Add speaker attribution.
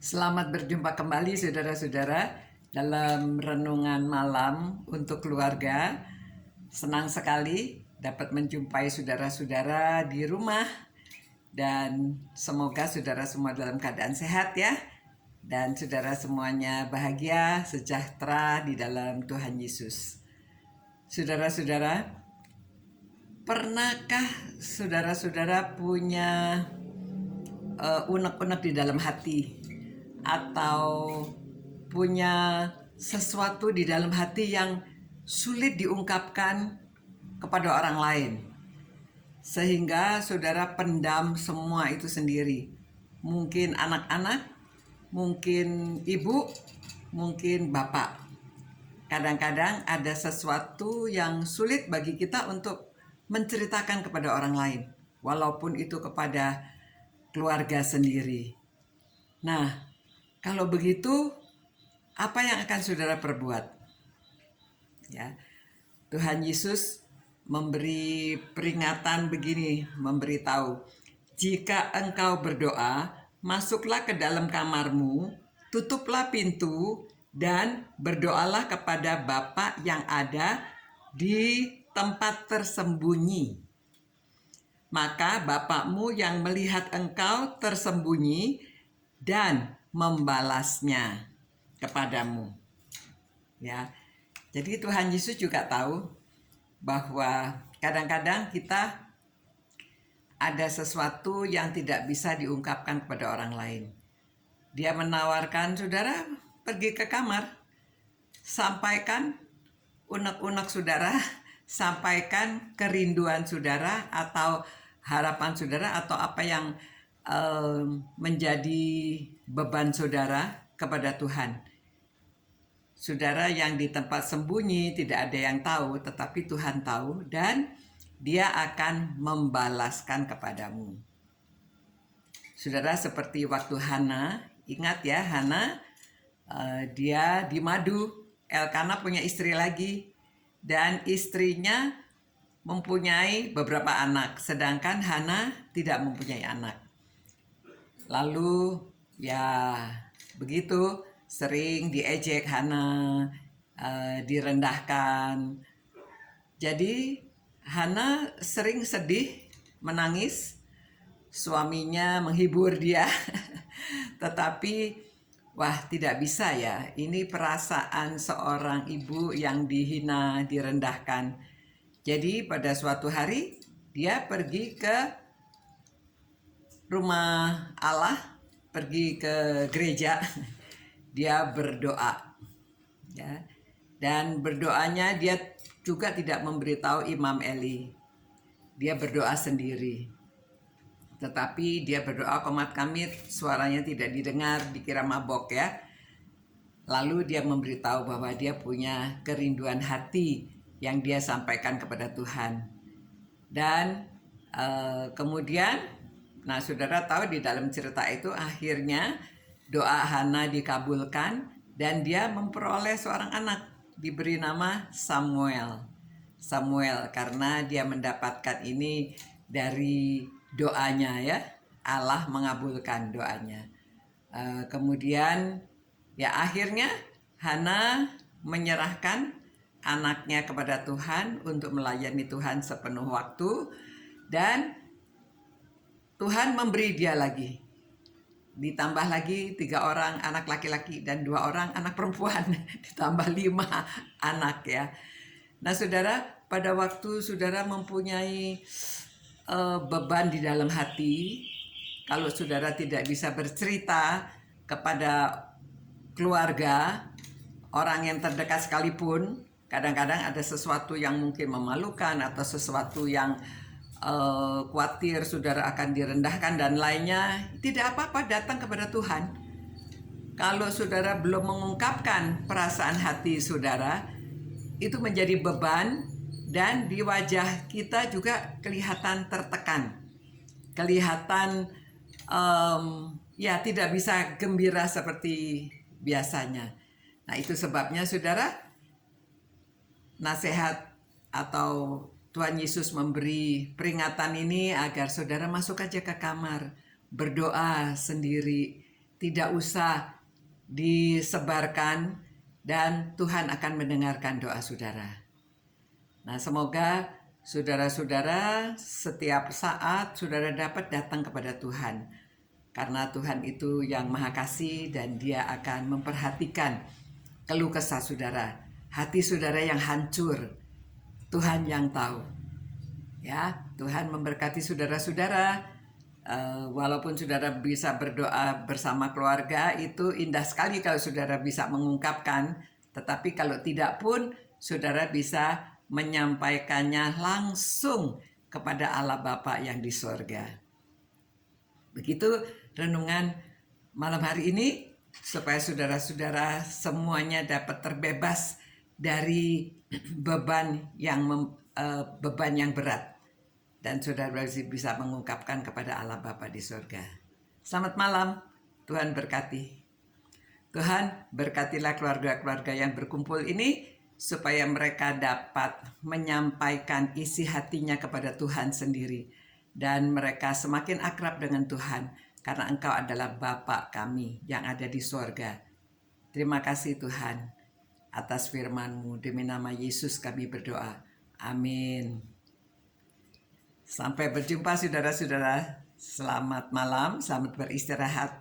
Speaker 1: Selamat berjumpa kembali saudara-saudara dalam renungan malam untuk keluarga. Senang sekali dapat menjumpai saudara-saudara di rumah dan semoga saudara semua dalam keadaan sehat ya. Dan saudara semuanya bahagia, sejahtera di dalam Tuhan Yesus. Saudara-saudara, pernahkah saudara-saudara punya unek-unek di dalam hati atau punya sesuatu di dalam hati yang sulit diungkapkan kepada orang lain, sehingga saudara pendam semua itu sendiri? Mungkin anak-anak, mungkin ibu, mungkin bapak. Kadang-kadang ada sesuatu yang sulit bagi kita untuk menceritakan kepada orang lain, walaupun itu kepada keluarga sendiri. Nah, kalau begitu, apa yang akan saudara perbuat? Ya, Tuhan Yesus memberi peringatan begini, memberitahu, jika engkau berdoa, masuklah ke dalam kamarmu, tutuplah pintu, dan berdoalah kepada Bapa yang ada di tempat tersembunyi. Maka Bapakmu yang melihat engkau tersembunyi dan membalasnya kepadamu. Ya. Jadi Tuhan Yesus juga tahu bahwa kadang-kadang kita ada sesuatu yang tidak bisa diungkapkan kepada orang lain. Dia menawarkan, saudara pergi ke kamar, sampaikan unek-unek saudara, sampaikan kerinduan saudara atau harapan saudara atau apa yang menjadi beban saudara kepada Tuhan. Saudara yang di tempat sembunyi tidak ada yang tahu, tetapi Tuhan tahu dan Dia akan membalaskan kepadamu. Saudara, seperti waktu Hana, ingat ya, Hana dia di madu. Elkana punya istri lagi dan istrinya mempunyai beberapa anak, sedangkan Hana tidak mempunyai anak. Lalu ya begitu, sering diejek Hana, direndahkan. Jadi Hana sering sedih, menangis. Suaminya menghibur dia. Tetapi wah, tidak bisa ya. Ini perasaan seorang ibu yang dihina, direndahkan. Jadi pada suatu hari dia pergi ke rumah Allah, pergi ke gereja, dia berdoa, ya. Dan berdoanya dia juga tidak memberitahu Imam Eli, dia berdoa sendiri. Tetapi dia berdoa komat kamit, suaranya tidak didengar, dikira mabok ya. Lalu dia memberitahu bahwa dia punya kerinduan hati yang dia sampaikan kepada Tuhan. Dan kemudian, nah saudara tahu di dalam cerita itu akhirnya doa Hana dikabulkan dan dia memperoleh seorang anak, diberi nama Samuel. Samuel karena dia mendapatkan ini dari doanya ya, Allah mengabulkan doanya. Kemudian ya akhirnya Hana menyerahkan anaknya kepada Tuhan untuk melayani Tuhan sepenuh waktu, dan Tuhan memberi dia lagi, ditambah lagi 3 orang anak laki-laki dan 2 orang anak perempuan, ditambah 5 anak ya. Nah saudara, pada waktu saudara mempunyai beban di dalam hati, kalau saudara tidak bisa bercerita kepada keluarga, orang yang terdekat sekalipun, kadang-kadang ada sesuatu yang mungkin memalukan atau sesuatu yang khawatir saudara akan direndahkan dan lainnya, tidak apa-apa, datang kepada Tuhan. Kalau saudara belum mengungkapkan perasaan hati saudara, itu menjadi beban dan di wajah kita juga kelihatan tertekan, kelihatan ya tidak bisa gembira seperti biasanya. Nah itu sebabnya saudara, nasihat atau Tuhan Yesus memberi peringatan ini agar saudara masuk aja ke kamar, berdoa sendiri, tidak usah disebarkan, dan Tuhan akan mendengarkan doa saudara. Nah, semoga saudara-saudara setiap saat saudara dapat datang kepada Tuhan, karena Tuhan itu yang Maha Kasih dan Dia akan memperhatikan keluh kesah saudara. Hati saudara yang hancur, Tuhan yang tahu. Ya, Tuhan memberkati saudara-saudara. Walaupun saudara bisa berdoa bersama keluarga, itu indah sekali kalau saudara bisa mengungkapkan. Tetapi kalau tidak pun, saudara bisa menyampaikannya langsung kepada Allah Bapa yang di sorga. Begitu renungan malam hari ini, supaya saudara-saudara semuanya dapat terbebas dari beban yang berat, dan saudara bisa mengungkapkan kepada Allah Bapa di surga. Selamat malam, Tuhan berkati. Tuhan berkatilah keluarga-keluarga yang berkumpul ini, supaya mereka dapat menyampaikan isi hatinya kepada Tuhan sendiri, dan mereka semakin akrab dengan Tuhan, karena Engkau adalah Bapa kami yang ada di surga. Terima kasih Tuhan atas firman-Mu. Demi nama Yesus kami berdoa. Amin. Sampai berjumpa saudara-saudara. Selamat malam, selamat beristirahat.